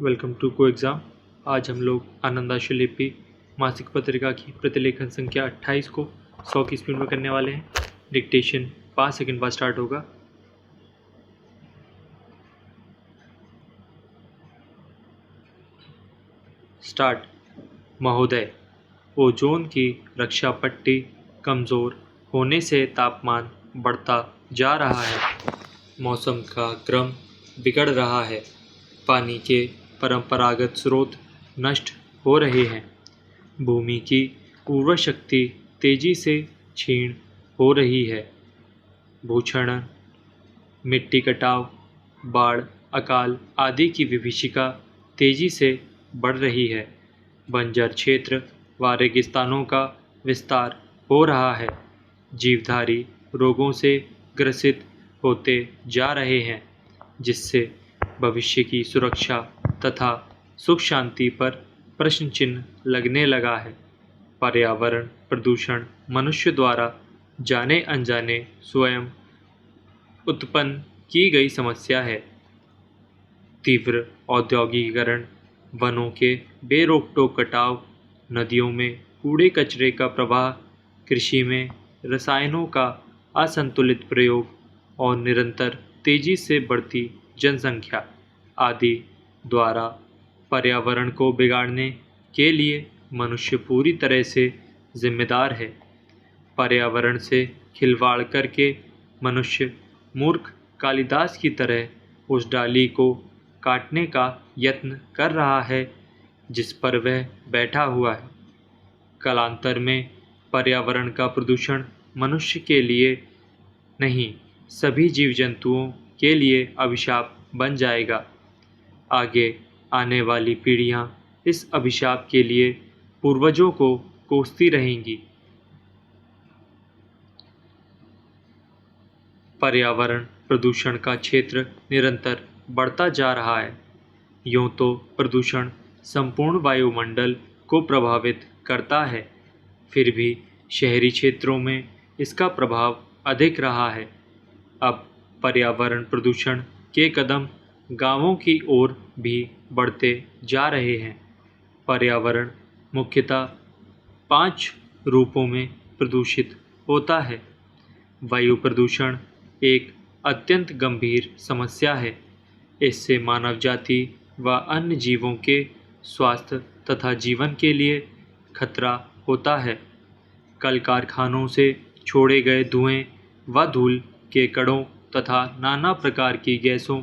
Welcome to को exam. आज हम लोग आनंदाशुलिपि मासिक पत्रिका की प्रतिलेखन संख्या 28 को 100 की स्पीड में करने वाले हैं। डिक्टेशन 5 सेकंड बाद स्टार्ट होगा। स्टार्ट। महोदय, ओजोन की रक्षा पट्टी कमज़ोर होने से तापमान बढ़ता जा रहा है। मौसम का क्रम बिगड़ रहा है। पानी के परंपरागत स्रोत नष्ट हो रहे हैं। भूमि की उर्वर शक्ति तेजी से क्षीण हो रही है। भूक्षरण, मिट्टी कटाव, बाढ़, अकाल आदि की विभीषिका तेजी से बढ़ रही है। बंजर क्षेत्र व रेगिस्तानों का विस्तार हो रहा है। जीवधारी रोगों से ग्रसित होते जा रहे हैं, जिससे भविष्य की सुरक्षा तथा सुख शांति पर प्रश्न चिन्ह लगने लगा है। पर्यावरण प्रदूषण मनुष्य द्वारा जाने अनजाने स्वयं उत्पन्न की गई समस्या है। तीव्र औद्योगिकीकरण, वनों के बेरोक-टोक कटाव, नदियों में कूड़े कचरे का प्रवाह, कृषि में रसायनों का असंतुलित प्रयोग और निरंतर तेजी से बढ़ती जनसंख्या आदि द्वारा पर्यावरण को बिगाड़ने के लिए मनुष्य पूरी तरह से जिम्मेदार है। पर्यावरण से खिलवाड़ करके मनुष्य मूर्ख कालिदास की तरह उस डाली को काटने का यत्न कर रहा है जिस पर वह बैठा हुआ है। कालांतर में पर्यावरण का प्रदूषण मनुष्य के लिए नहीं, सभी जीव जंतुओं के लिए अभिशाप बन जाएगा। आगे आने वाली पीढ़ियां इस अभिशाप के लिए पूर्वजों को कोसती रहेंगी। पर्यावरण प्रदूषण का क्षेत्र निरंतर बढ़ता जा रहा है। यूं तो प्रदूषण संपूर्ण वायुमंडल को प्रभावित करता है, फिर भी शहरी क्षेत्रों में इसका प्रभाव अधिक रहा है। अब पर्यावरण प्रदूषण के कदम गांवों की ओर भी बढ़ते जा रहे हैं। पर्यावरण मुख्यतः 5 रूपों में प्रदूषित होता है। वायु प्रदूषण एक अत्यंत गंभीर समस्या है। इससे मानव जाति व अन्य जीवों के स्वास्थ्य तथा जीवन के लिए खतरा होता है। कल कारखानों से छोड़े गए धुएं व धूल के कणों तथा नाना प्रकार की गैसों,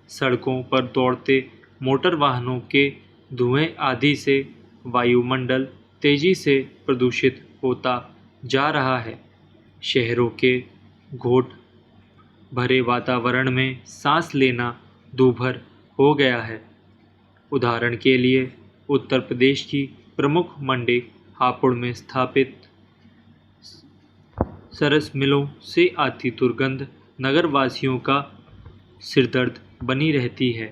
सड़कों पर दौड़ते मोटर वाहनों के धुएं आदि से वायुमंडल तेजी से प्रदूषित होता जा रहा है। शहरों के घोट भरे वातावरण में सांस लेना दूभर हो गया है। उदाहरण के लिए उत्तर प्रदेश की प्रमुख मंडी हापुड़ में स्थापित सरस मिलों से आती दुर्गंध नगरवासियों का सिरदर्द बनी रहती है।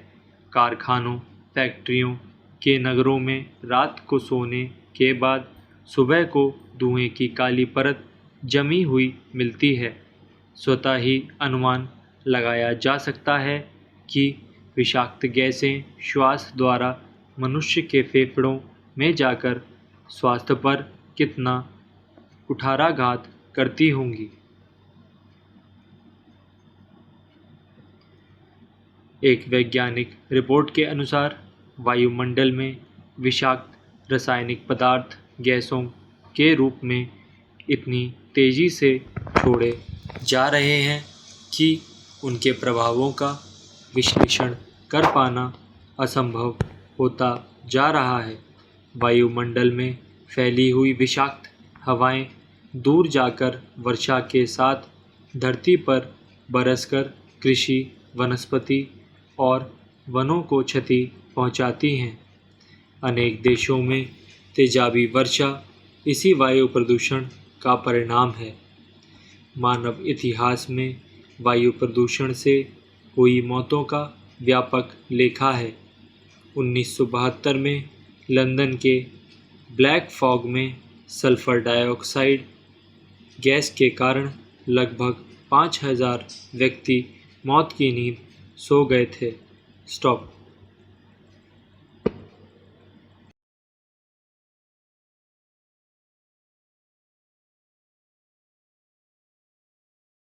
कारखानों, फैक्ट्रियों के नगरों में रात को सोने के बाद सुबह को धुएं की काली परत जमी हुई मिलती है। स्वतः ही अनुमान लगाया जा सकता है कि विषाक्त गैसें श्वास द्वारा मनुष्य के फेफड़ों में जाकर स्वास्थ्य पर कितना कुठाराघात करती होंगी। एक वैज्ञानिक रिपोर्ट के अनुसार वायुमंडल में विषाक्त रासायनिक पदार्थ गैसों के रूप में इतनी तेजी से छोड़े जा रहे हैं कि उनके प्रभावों का विश्लेषण कर पाना असंभव होता जा रहा है। वायुमंडल में फैली हुई विषाक्त हवाएं दूर जाकर वर्षा के साथ धरती पर बरसकर कृषि, वनस्पति और वनों को क्षति पहुंचाती हैं। अनेक देशों में तेजाबी वर्षा इसी वायु प्रदूषण का परिणाम है। मानव इतिहास में वायु प्रदूषण से हुई मौतों का व्यापक लेखा है। 1972 में लंदन के ब्लैक फॉग में सल्फर डाइऑक्साइड गैस के कारण लगभग 5000 व्यक्ति मौत की नींद सो गए थे। स्टॉप।